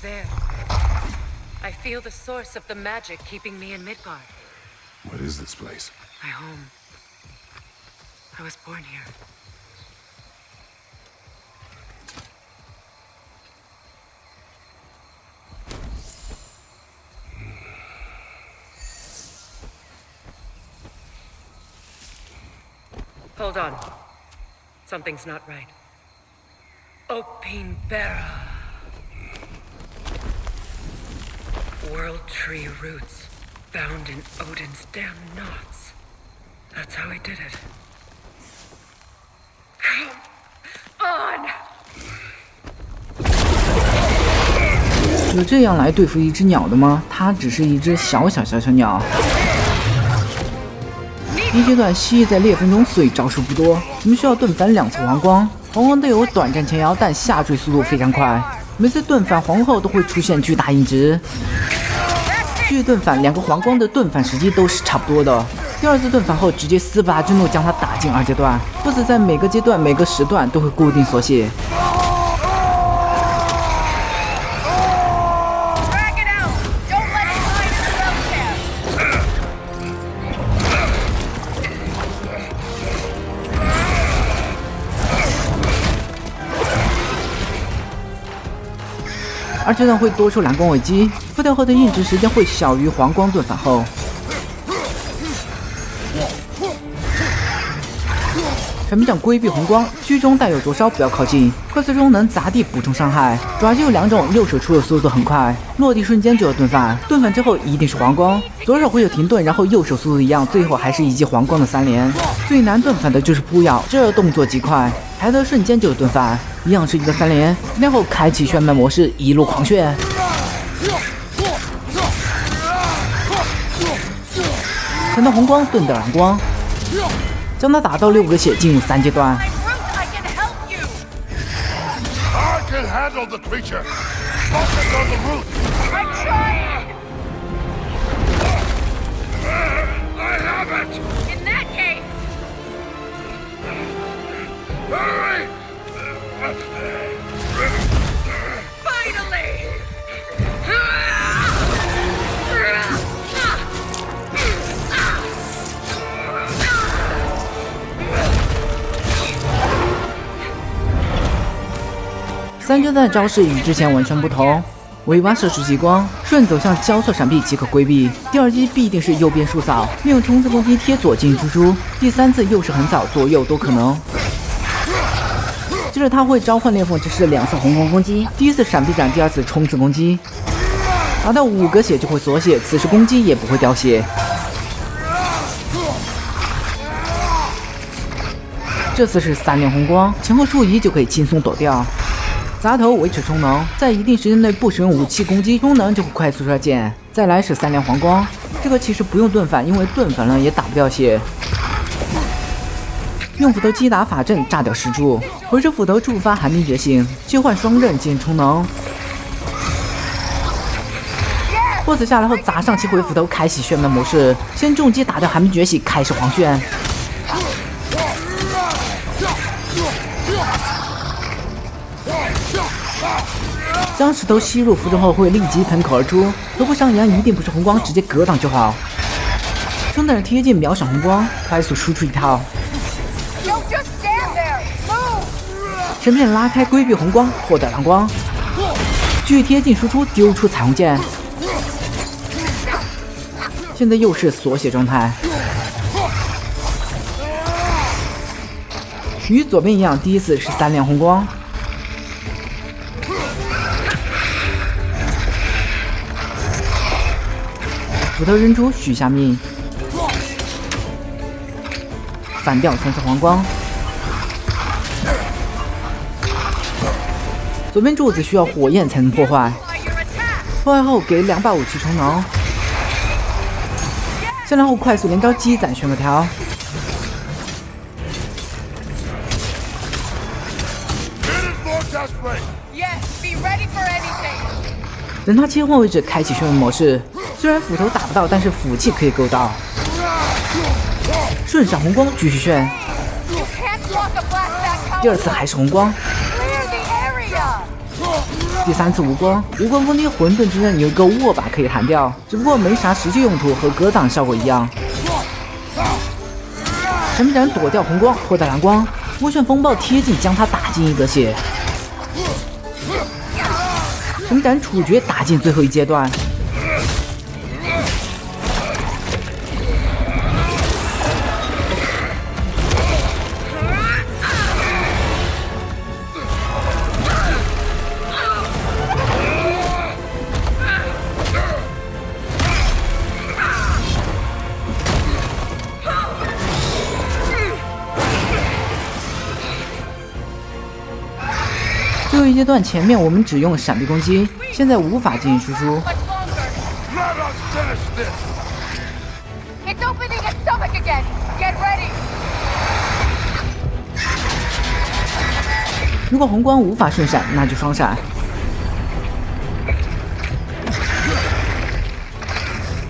there. I feel the source of the magic keeping me in Midgard. What is this place? My home. I was born here. Hold on. Something's not right. Opine Barra. World tree roots bound in Odin's damn knots. That's how he did it. Come on! 就这样来对付一只鸟的吗？它只是一只小鸟。第一阶段蜥蜴在裂缝中，所以招数不多。我们需要盾反2次黄光，黄光都有短暂前摇，但下坠速度非常快。每次盾反黄后都会出现巨大硬直。继续盾反2个黄光的盾反时机都是差不多的。第2次盾反后，直接斯巴达之怒将它打进2阶段。不死在每个阶段、每个时段都会固定缩写。2阶段会多出蓝光尾击，复掉后的硬直时间会小于黄光盾反后。闪避掌规避红光，居中带有灼烧，不要靠近。快速中能砸地补充伤害。爪击有2种，右手出的速度很快，落地瞬间就要盾反，盾反之后一定是黄光。左手会有停顿，然后右手速度一样，最后还是一记黄光的3连。最难盾反的就是扑咬，这动作极快，抬头瞬间就有盾反，一样是一个3连。3连后开启炫迈模式，一路狂炫。抢到红光，盾的蓝光。将他打到6个血，进入3阶段。3阶段的招式与之前完全不同，尾巴射出激光，顺走向交错闪避即可规避。第2击必定是右边竖扫，利用冲刺攻击贴左进输出。第3次右是横扫，左右都可能。接着他会召唤裂缝之势2次红光攻击，第1次闪避斩，第2次冲刺攻击，打到5个血就会锁血，此时攻击也不会掉血。这次是3连红光，前后瞬移就可以轻松躲掉。砸头维持充能，在一定时间内不使用武器攻击，充能就会快速衰减。再来是3连黄光，这个其实不用盾反，因为盾反了也打不掉血。用斧头击打法阵炸掉石柱，回收斧头触发寒冰觉醒，切换双刃进行充能。BOSS 下来后砸上7回斧头，开启炫迈模式，先重击打掉寒冰觉醒，开始狂炫。将石头吸入符咒后会立即喷口而出，头部上扬一定不是红光，直接格挡就好。中等人贴近秒闪红光，快速输出一套。神片拉开规避红光，获得蓝光。继续贴近输出，丢出彩虹剑。现在又是锁血状态。与左边一样，第1次是3连红光。斧头扔出，许下命，反掉3次黄光。左边柱子需要火焰才能破坏，破坏后给2把武器充能。下来后快速连招积攒旋可条。等他切换位置，开启旋模式。虽然斧头打不到，但是斧器可以够到。顺闪红光，继续炫。第2次还是红光。第3次无光攻击混沌之刃有一个握把可以弹掉，只不过没啥实际用途，和格挡效果一样。闪避斩躲掉红光，获得蓝光，涡旋风暴贴近将他打进1格血。闪避斩处决打进最后一阶段。最后一阶段前面我们只用闪避攻击，现在无法进行输出。如果红光无法顺闪，那就双闪。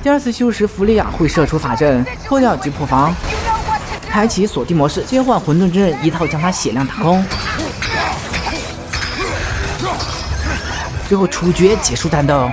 第2次吸入时，弗利亚会射出法阵，破掉及破防，开启锁定模式，切换混沌之刃一套将他血量打空。最后处决结束战斗。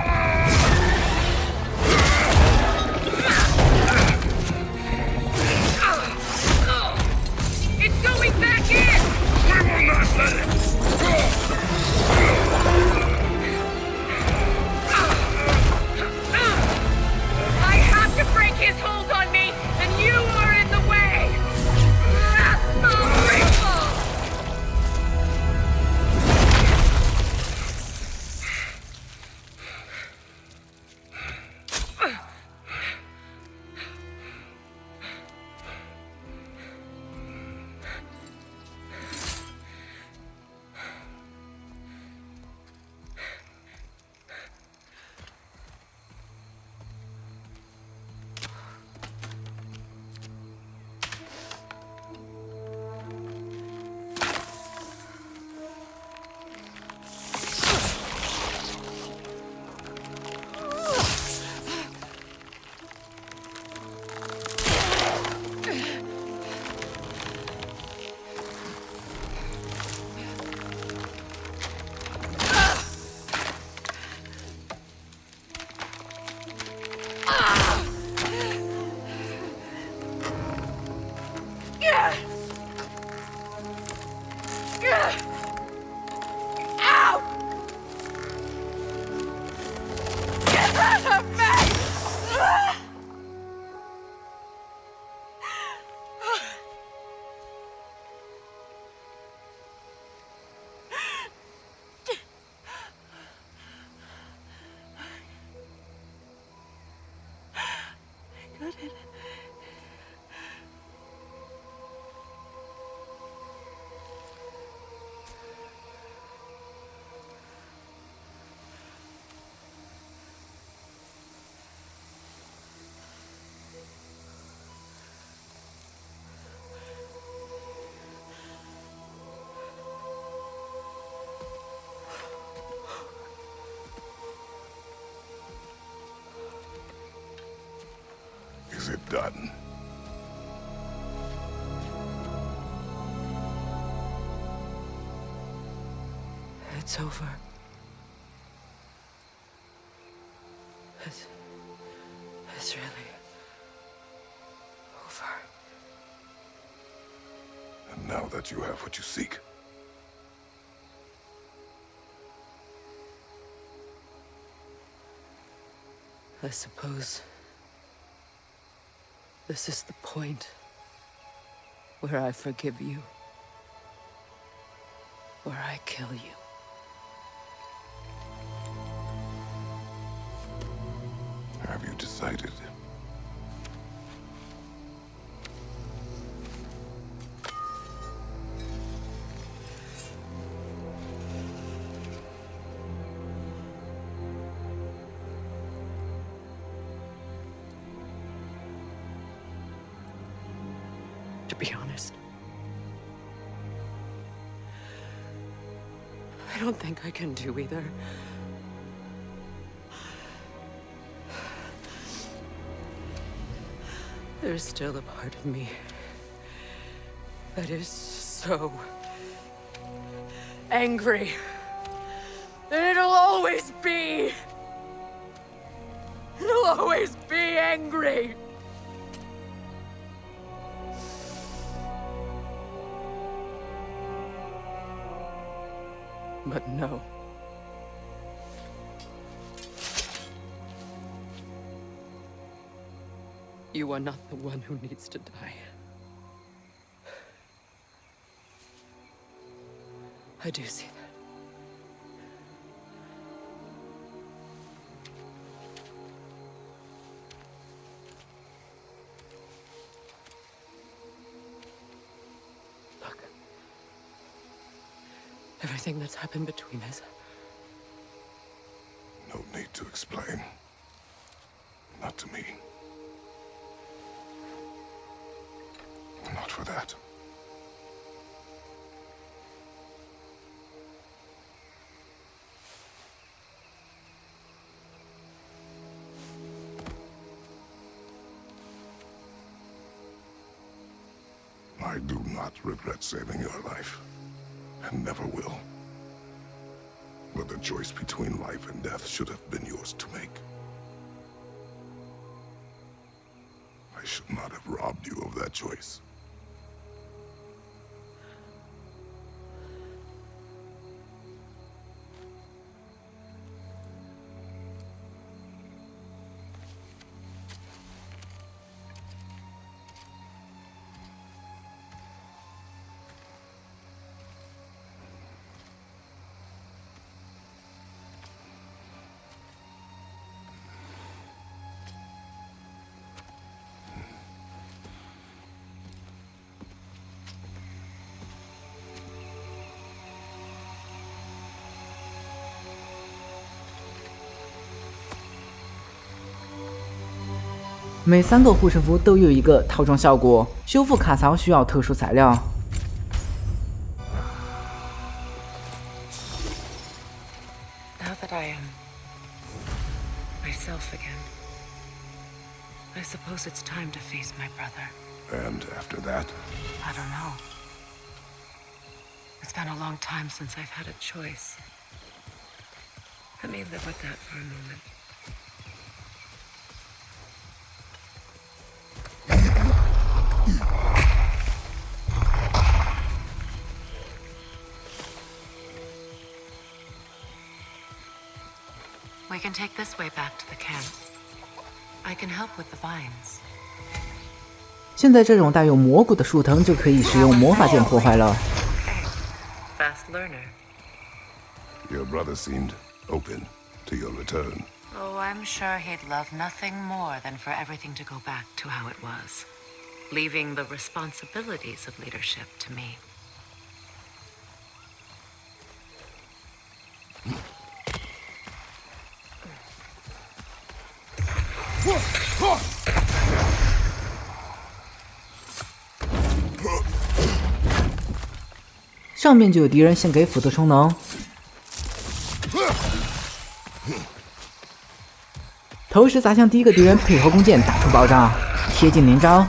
Is it done? It's over. It's really over. And now that you have what you seek, I suppose this is the point where I forgive you, where I kill you. have you decided? To be honest, I don't think I can do either. There's still a part of me that is so angry And it'll always be. It'll always be angry. But no. You are not the one who needs to die. I do see that. Look. Everything that's happened between us. No need to explain. Not to me. Not for that. I do not regret saving your life, and never will. But the choice between life and death should have been yours to make. I should not have robbed you of that choice.每3个护身符都有一个套装效果，修复卡槽需要特殊材料。Now that I am myself again, I suppose it's time to face my brother. And after that? I don't know. It's been a long time since I've had a choice. Let me live with that for a moment. We can take this way back to the camp. I can help with the vines. 现在这种带有蘑菇的树藤就可以使用魔法剑破坏了。Fast learner. Your brother seemed open to your return. Oh, I'm sure he'd love nothing more than for everything to go back to how it was, leaving the responsibilities of leadership to me. 上面就有敌人先给斧头充能，同时砸向第一个敌人，配合弓箭打出爆炸，贴近连招。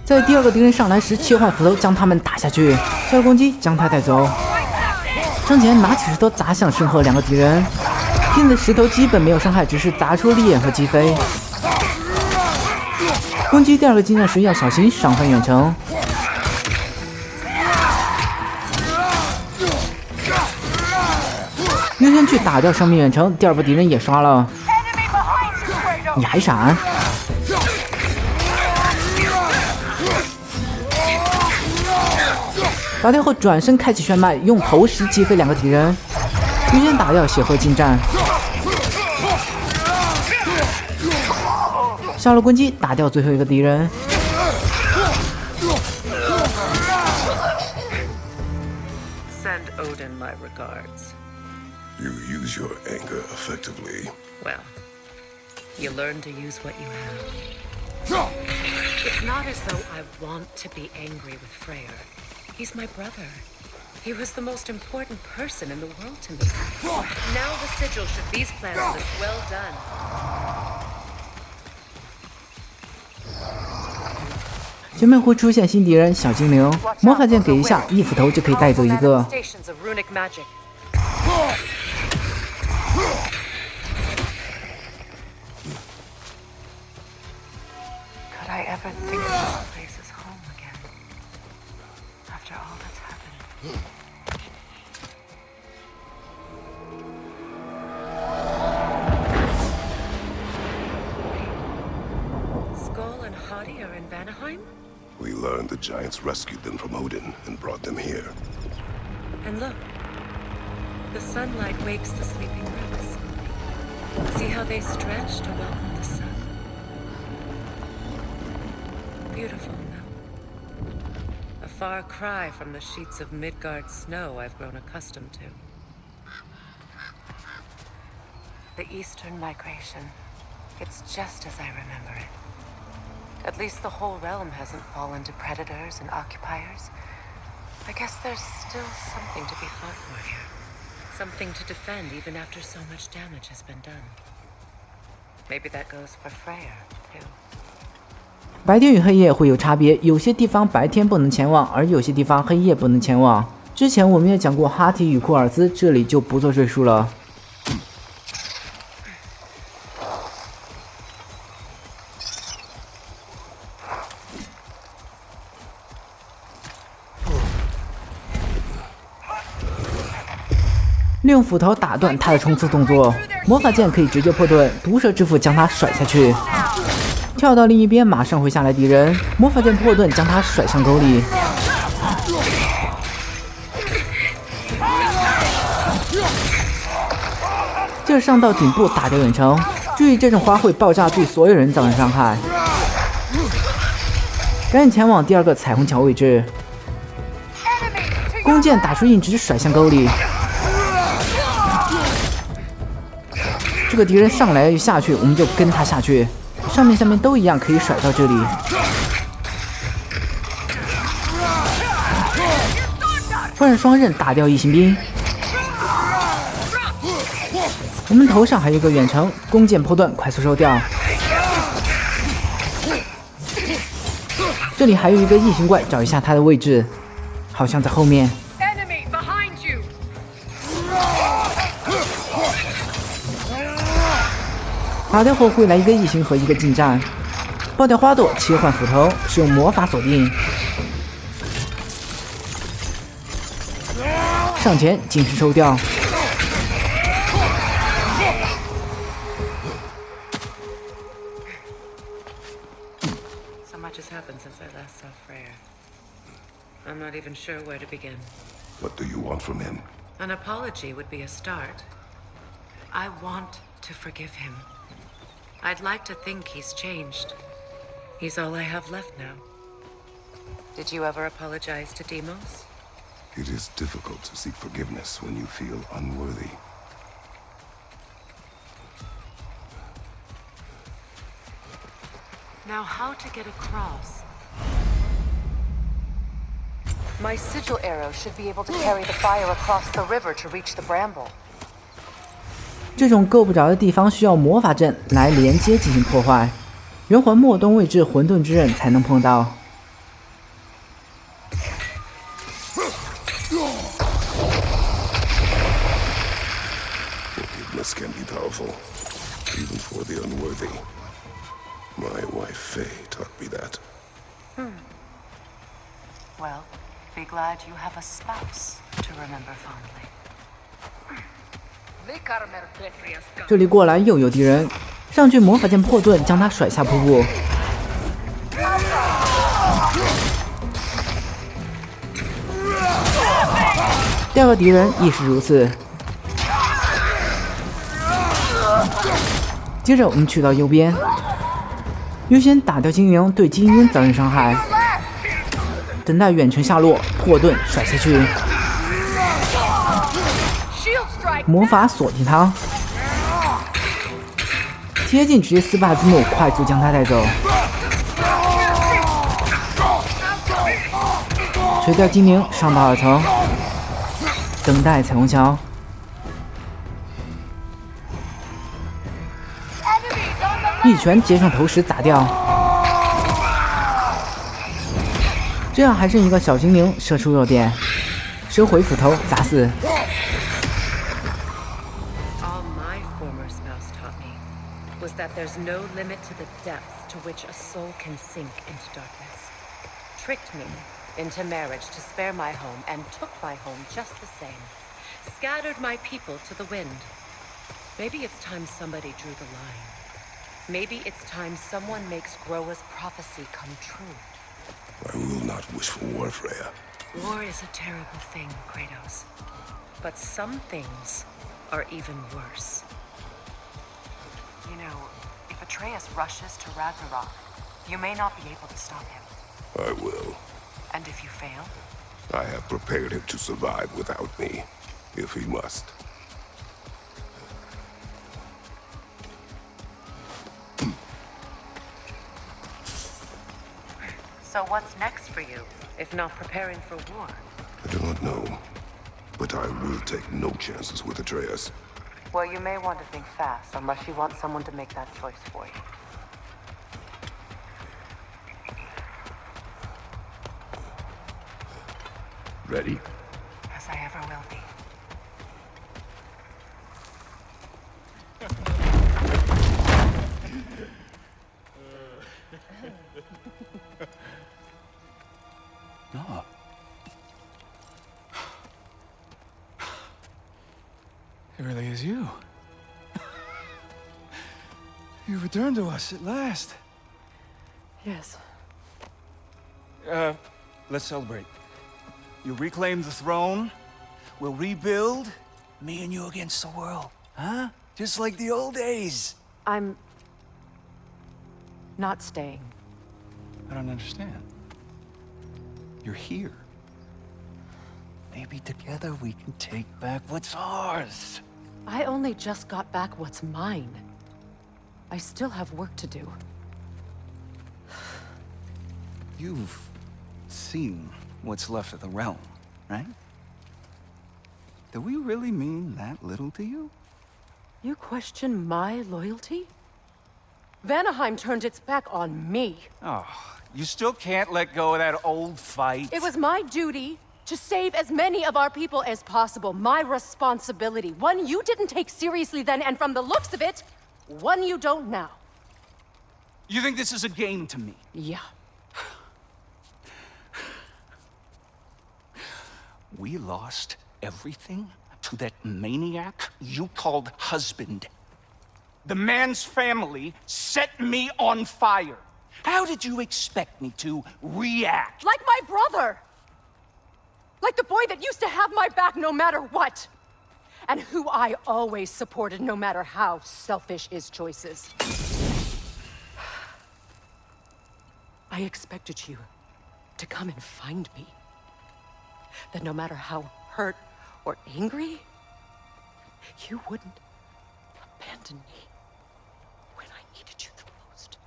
在第二个敌人上来时，切换斧头将他们打下去，小攻击将他带走。上前拿起石头砸向身后2个敌人，拼的石头基本没有伤害，只是砸出利刃和击飞。攻击第2个近战时要小心上分远程。 优先去打掉上面远程，第2波敌人也刷了。你还闪？打掉后转身开启炫迈，用投石击飞2个敌人。优先打掉血河近战，下了攻击打掉最后一个敌人。 Send Odin my regards. You use your anger effectively. Well, you learn to use what you have. It's not as though I want to be angry with Freyr. He's my brother. He was the most important person in the world to me. Now the sigil should these plans this well done. 前面会出现新敌人小精灵，魔法剑给一下，一斧头就可以带走一个。Could I ever think this place is home again? After all that's happened. Skull and Hadi are in Vanaheim? We learned the giants rescued them from Odin and brought them here. And look, the sunlight wakes the sleeping roots. See how they stretch to welcome the sun? Beautiful, no? A far cry from the sheets of Midgard snow I've grown accustomed to. The Eastern Migration. It's just as I remember it. At least the whole realm hasn't fallen to predators and occupiers. I guess there's still something to be fought for here. Something to defend even after so much damage has been done. Maybe that goes for Freyr, too. 白天与黑夜会有差别，有些地方白天不能前往，而有些地方黑夜不能前往。之前我们也讲过哈提与库尔兹，这里就不做赘述了。利用斧头打断他的冲刺动作，魔法剑可以直接破盾，毒蛇之斧将他甩下去。跳到另一边，马上会下来敌人，魔法剑破盾将他甩向沟里。接着上到顶部打掉远程，注意这种花会爆炸，对所有人造成伤害。赶紧前往第二个彩虹桥位置，弓箭打出硬直甩向沟里。这个敌人上来就下去，我们就跟他下去。上面下面都一样，可以甩到这里。换双刃打掉异形兵。我们头上还有一个远程，弓箭破断，快速收掉。这里还有一个异形怪，找一下他的位置，好像在后面。打掉后会来一个异形和一个近战，爆掉花朵，切换斧头，使用魔法锁定。上前尽是收掉。So much has happened since I last saw Freyr. I'm not even sure where to begin. What do you want from him? An apology would be a start. I want to forgive him. I'd like to think he's changed. He's all I have left now. Did you ever apologize to Deimos? It is difficult to seek forgiveness when you feel unworthy. Now how to get across? My sigil arrow should be able to carry the fire across the river to reach the bramble. 这种够不着的地方需要魔法阵来连接进行破坏，圆环末端位置混沌之刃才能碰到。Forgiveness can be powerful, even for the unworthy. My wife Faye taught me that. Well, be glad you have a spouse to remember fondly. 这里过来又有敌人，上去魔法剑破盾将他甩下瀑布。第二个敌人亦是如此。接着我们去到右边，优先打掉精灵，对精英造成伤害，等待远程下落，破盾甩下去。魔法锁定他，贴近直接撕败字幕，快速将他带走。锤掉精灵，上到2层，等待彩虹桥。一拳接上头时砸掉，这样还剩一个小精灵，射出弱点，收回斧头砸死。was that there's no limit to the depths to which a soul can sink into darkness. Tricked me into marriage to spare my home and took my home just the same. Scattered my people to the wind. Maybe it's time somebody drew the line. Maybe it's time someone makes Groa's prophecy come true. I will not wish for war, Freya. War is a terrible thing, Kratos. But some things are even worse. You know, if Atreus rushes to Ragnarok, you may not be able to stop him. I will. And if you fail? I have prepared him to survive without me, if he must. So what's next for you, if not preparing for war? I do not know, but I will take no chances with Atreus. Well, you may want to think fast, unless you want someone to make that choice for you. Ready? As I ever will be. No. It really is you. You returned to us at last. Yes. Let's celebrate. You reclaim the throne. We'll rebuild. Me and you against the world. Huh? Just like the old days. I'm not staying. I don't understand. You're here. Maybe together we can take back what's ours. I only just got back what's mine. I still have work to do. You've seen what's left of the realm, right? Do we really mean that little to you? You question my loyalty? Vanaheim turned its back on me. Oh, you still can't let go of that old fight. It was my duty to save as many of our people as possible. My responsibility. One you didn't take seriously then, and from the looks of it, one you don't now. You think this is a game to me? Yeah. We lost everything to that maniac you called husband. The man's family set me on fire. How did you expect me to react? Like my brother! Like the boy that used to have my back no matter what! And who I always supported no matter how selfish his choices. I expected you to come and find me. That no matter how hurt or angry, you wouldn't abandon me when I needed you the most.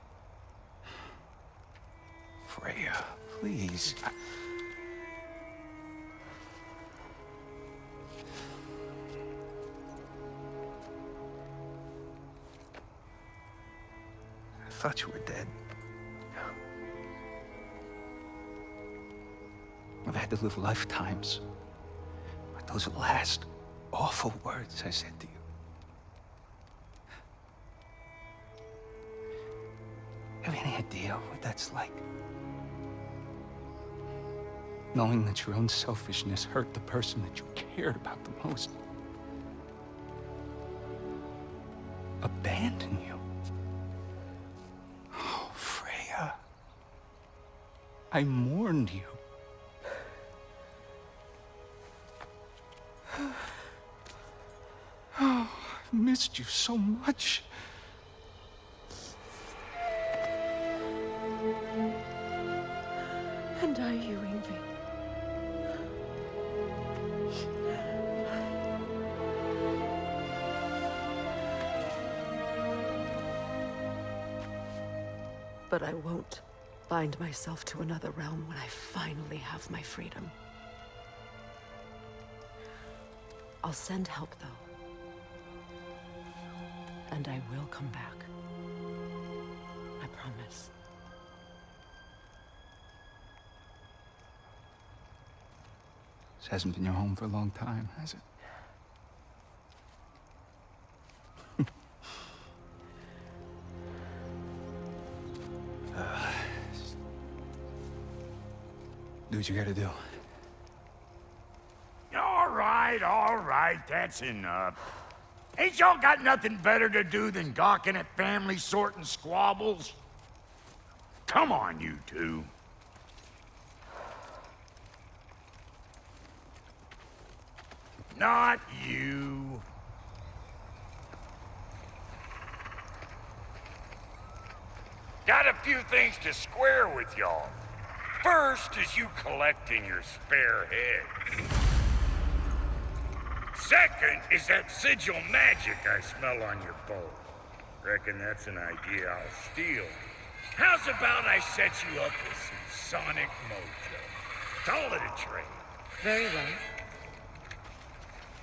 Freya, please. I thought you were dead. I've had to live lifetimes with those last awful words I said to you. Have you any idea what that's like? Knowing that your own selfishness hurt the person that you cared about the most. Abandon you. Oh, Freya. I mourned you. Oh, I've missed you so much. And I you, Yngvi. But I won't bind myself to another realm when I finally have my freedom. I'll send help, though. And I will come back. I promise. This hasn't been your home for a long time, has it? Do what you gotta do. All right, that's enough. Ain't y'all got nothing better to do than gawking at families sorting squabbles? Come on, you two. Not you. Got a few things to square with y'all. First is you collecting your spare heads. Second is that sigil magic I smell on your bow. Reckon that's an idea I'll steal. How's about I set you up with some sonic mojo? Call it a trade. Very well.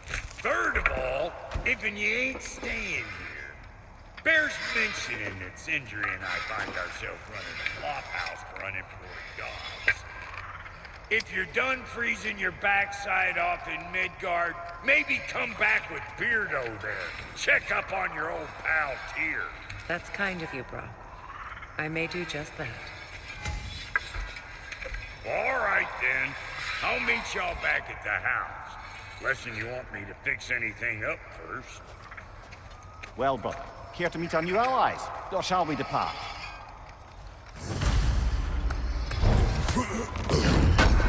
Third of all, if you ain't staying here, bears mentioning that Sindri and I find ourselves running a flophouse for unemployed gods. If you're done freezing your backside off in Midgard, maybe come back with Beardo there. Check up on your old pal Tyr. That's kind of you, bro. I may do just that. All right, then. I'll meet y'all back at the house. Unless you want me to fix anything up first. Well, brother, care to meet our new allies? Or shall we depart?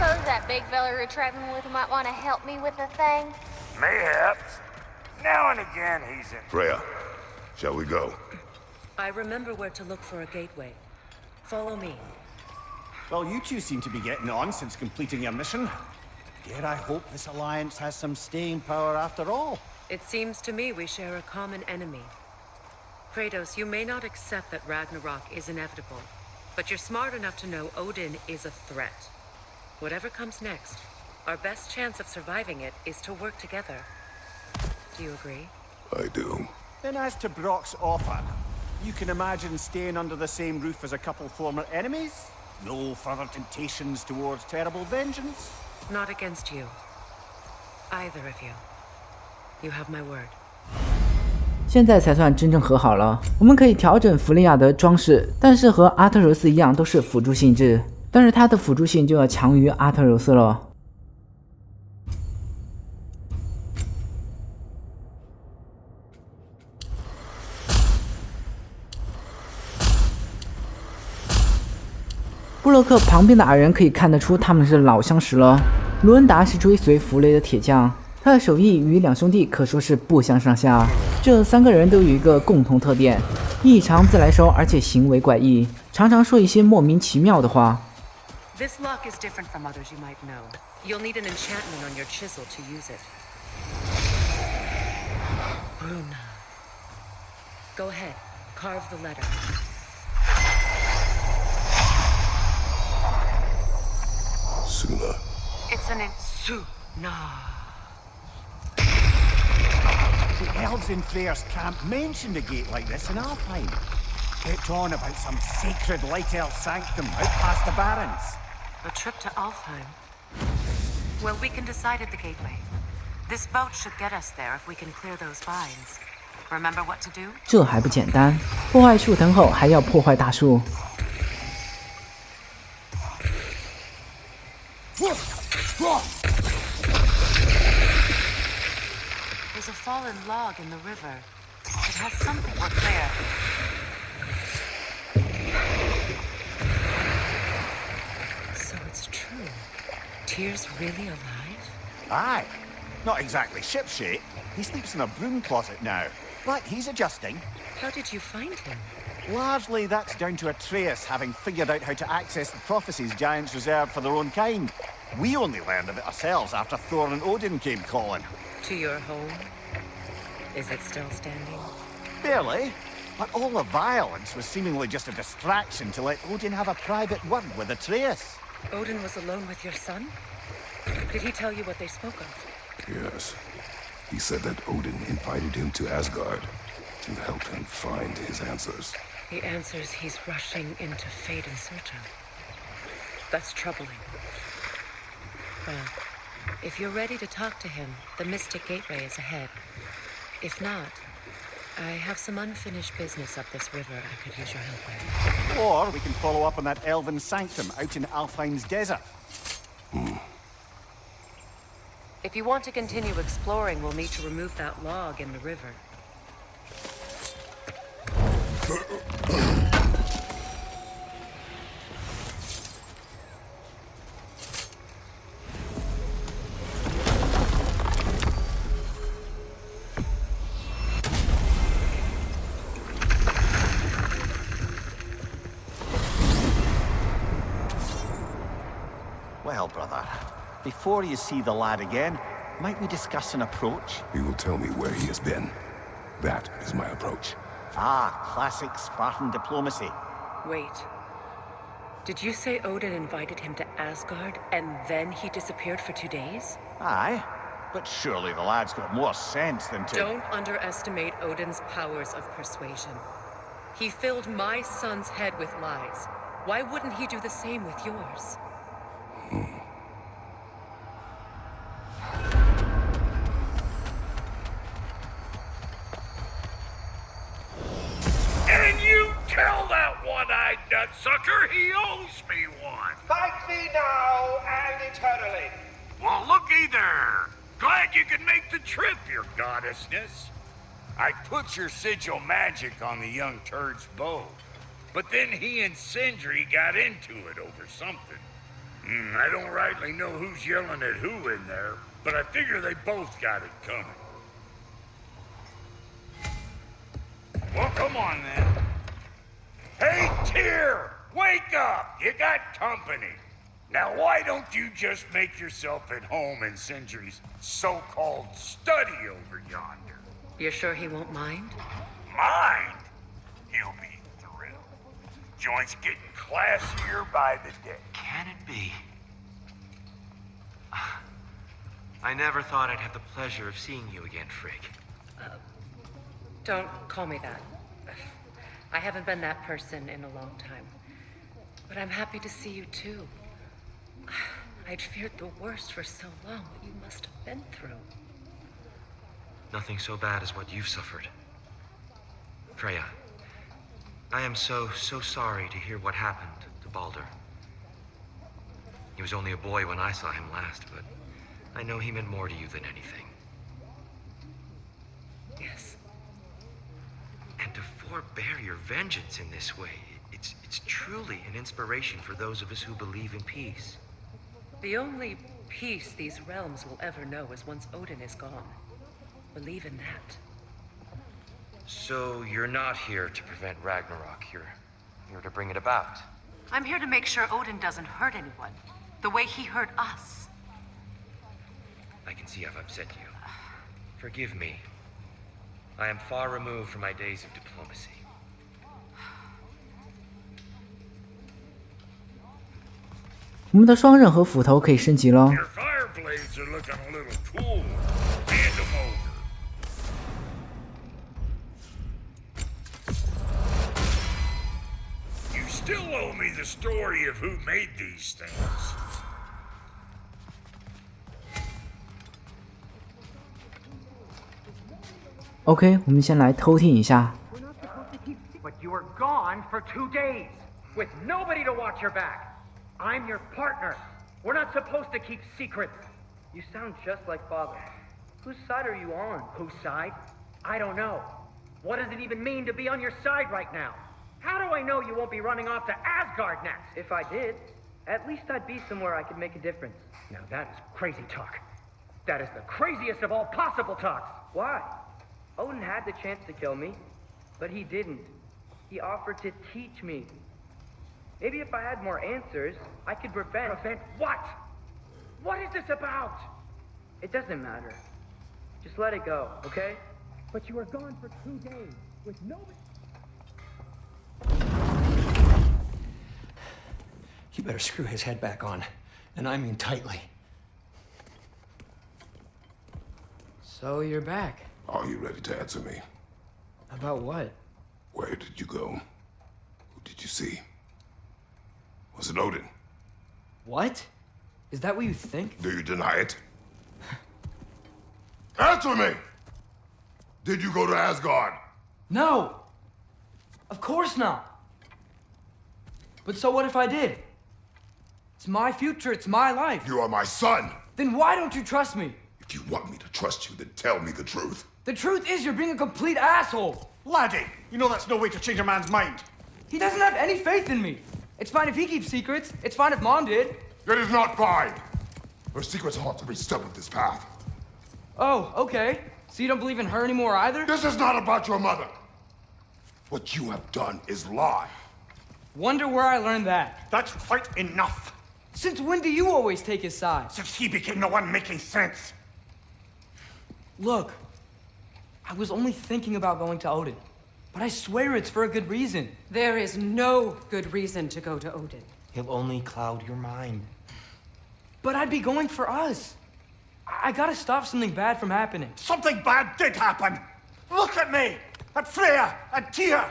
Suppose that big fella you're traveling with might want to help me with a thing? Mayhaps. Now and again, he's in... Freya, shall we go? I remember where to look for a gateway. Follow me. Well, you two seem to be getting on since completing your mission. Dare I hope this alliance has some staying power after all? It seems to me we share a common enemy. Kratos, you may not accept that Ragnarok is inevitable, but you're smart enough to know Odin is a threat. Whatever comes next, our best chance of surviving it is to work together. Do you agree? I do. Then as to Brock's offer, you can imagine staying under the same roof as a couple former enemies? No further temptations towards terrible vengeance? Not against you. Either of you. You have my word. 现在才算真正和好了。我们可以调整弗利亚的装饰，但是和阿特柔斯一样都是辅助性质，但是它的辅助性就要强于阿特柔斯了。布洛克旁边的矮人可以看得出他们是老相识了。卢恩达是追随弗雷的铁匠，他的手艺与两兄弟可说是不相上下。这三个人都有一个共同特点：异常自来熟，而且行为怪异，常常说一些莫名其妙的话。This lock is different from others you might know. You'll need an enchantment on your chisel to use it. Bruna. Go ahead, carve the letter. Suna. It's an Suna. The elves in Freyr's camp mentioned a gate like this in Alfheim. Kept on about some sacred light elf sanctum out past the barrens. A trip to Alfheim. Well, we can decide at the gateway. This boat should get us there if we can clear those vines. Remember what to do? 这还不简单，破坏树藤后还要破坏大树。There's a fallen log in the river. It has something up there. So it's true. Tyr's really alive? Aye. Not exactly shipshape. He sleeps in a broom closet now. But he's adjusting. How did you find him? Largely that's down to Atreus having figured out how to access the prophecies giants reserved for their own kind. We only learned of it ourselves after Thor and Odin came calling. To your home? Is it still standing? Barely. But all the violence was seemingly just a distraction to let Odin have a private word with Atreus. Odin was alone with your son? Did he tell you what they spoke of? Yes. He said that Odin invited him to Asgard to help him find his answers. The answers he's rushing into fate in search of. That's troubling. Well, if you're ready to talk to him, the Mystic Gateway is ahead. If not, I have some unfinished business up this river I could use your help with. Or we can follow up on that elven sanctum out in Alfheim's desert. If you want to continue exploring, we'll need to remove that log in the river. Well, brother, before you see the lad again, might we discuss an approach? He will tell me where he has been. That is my approach. Ah, classic Spartan diplomacy. Wait. Did you say Odin invited him to Asgard, and then he disappeared for 2 days? Aye, but surely the lad's got more sense than to... Don't underestimate Odin's powers of persuasion. He filled my son's head with lies. Why wouldn't he do the same with yours? And you tell that one-eyed nutsucker he owes me one. Fight thee now and eternally. Well, looky there. Glad you could make the trip, your goddessness. I put your sigil magic on the young turd's bow, but then he and Sindri got into it over something. I don't rightly know who's yelling at who in there, but I figure they both got it coming. Well, come on then. Hey, Tyr! Wake up! You got company. Now, why don't you just make yourself at home in Sindri's so-called study over yonder? You're sure he won't mind? Mind? He'll be thrilled. Joint's getting classier by the day. Can it be? I never thought I'd have the pleasure of seeing you again, Frigg. Don't call me that. I haven't been that person in a long time. But I'm happy to see you too. I'd feared the worst for so long, what you must have been through. Nothing so bad as what you've suffered. Freya, I am so sorry to hear what happened to Baldur. He was only a boy when I saw him last, but I know he meant more to you than anything. Yes. And to forbear your vengeance in this way, it's truly an inspiration for those of us who believe in peace. The only peace these realms will ever know is once Odin is gone. Believe in that. So you're not here to prevent Ragnarok, you're here to bring it about. I'm here to make sure Odin doesn't hurt anyone, the way he hurt us. I can see I've upset you. Forgive me. I am far removed from my days of diplomacy. 我们的双刃和斧头可以升级了。 Your fire blades are looking a little cool. Hand them over. You still owe me the story of who made these things. OK， 我们先来偷听一下。 But you were gone for 2 days, with nobody to watch your back. I'm your partner. We're not supposed to keep secrets. You sound just like Father. Whose side are you on? Whose side? I don't know. What does it even mean to be on your side right now? How do I know you won't be running off to Asgard next? If I did, at least I'd be somewhere I could make a difference. Now that is crazy talk. That is the craziest of all possible talks. Why? Odin had the chance to kill me, but he didn't. He offered to teach me. Maybe if I had more answers, I could prevent... Prevent what? What is this about? It doesn't matter. Just let it go, okay? But you were gone for 2 days, with nobody... You better screw his head back on, and I mean tightly. So you're back. Are you ready to answer me? About what? Where did you go? Who did you see? Was it Odin? What? Is that what you think? Do you deny it? Answer me! Did you go to Asgard? No! Of course not! But so what if I did? It's my future, it's my life. You are my son! Then why don't you trust me? If you want me to trust you, then tell me the truth. The truth is you're being a complete asshole. Laddie, you know that's no way to change a man's mind. He doesn't have any faith in me. It's fine if he keeps secrets. It's fine if Mom did. It is not fine. Her secrets haunt every step of this path. Oh, okay. So you don't believe in her anymore either? This is not about your mother. What you have done is lie. Wonder where I learned that. That's quite enough. Since when do you always take his side? Since he became the one making sense. Look, I was only thinking about going to Odin, but I swear it's for a good reason. There is no good reason to go to Odin. He'll only cloud your mind. But I'd be going for us. I gotta stop something bad from happening. Something bad did happen. Look at me, at Freya, and Tyr.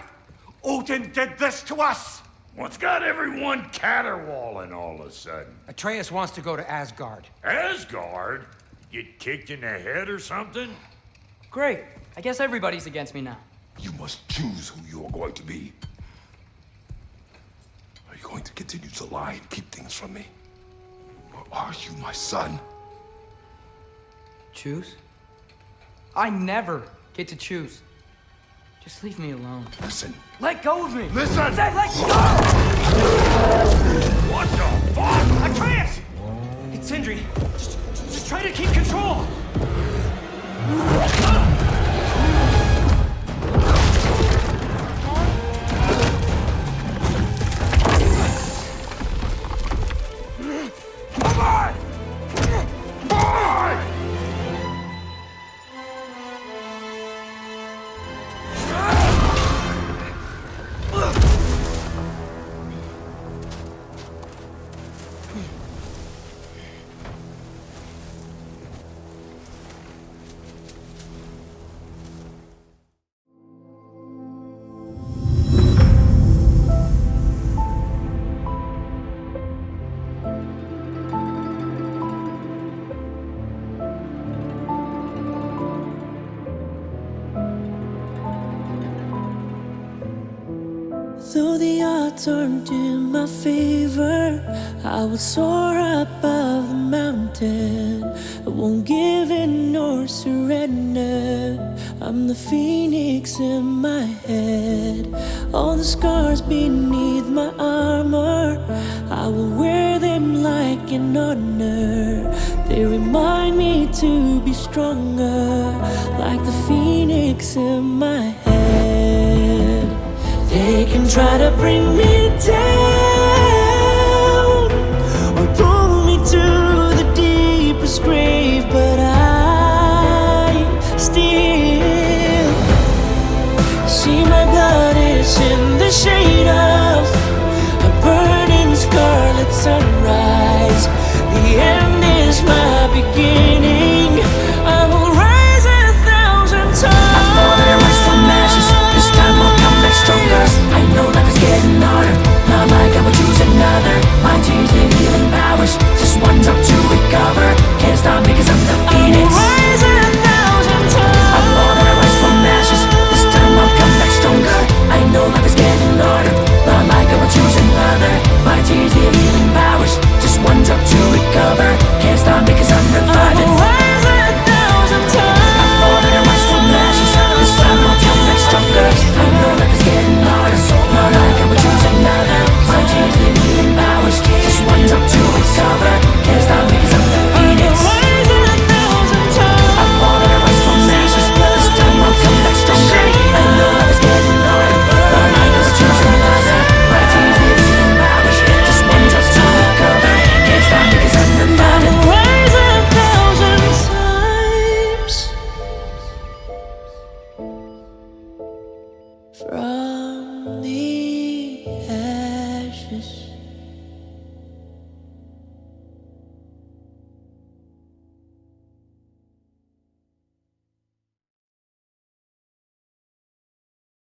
Odin did this to us. What's got everyone caterwauling all of a sudden? Atreus wants to go to Asgard. Asgard? Get kicked in the head or something? Great. I guess everybody's against me now. You must choose who you are going to be. Are you going to continue to lie and keep things from me? Or are you my son? Choose? I never get to choose. Just leave me alone. Listen. Let go of me! Listen! I said let go! What the fuck? Atreus! It's Sindri. Just try to keep control. Come on! Boy! Though the odds aren't in my favor, I will soar above the mountain. I won't give in nor surrender. I'm the phoenix in my head. All the scars beneath my armor, I will wear them like an honor. They remind me to be stronger, like the phoenix in my head. They can try to bring me down,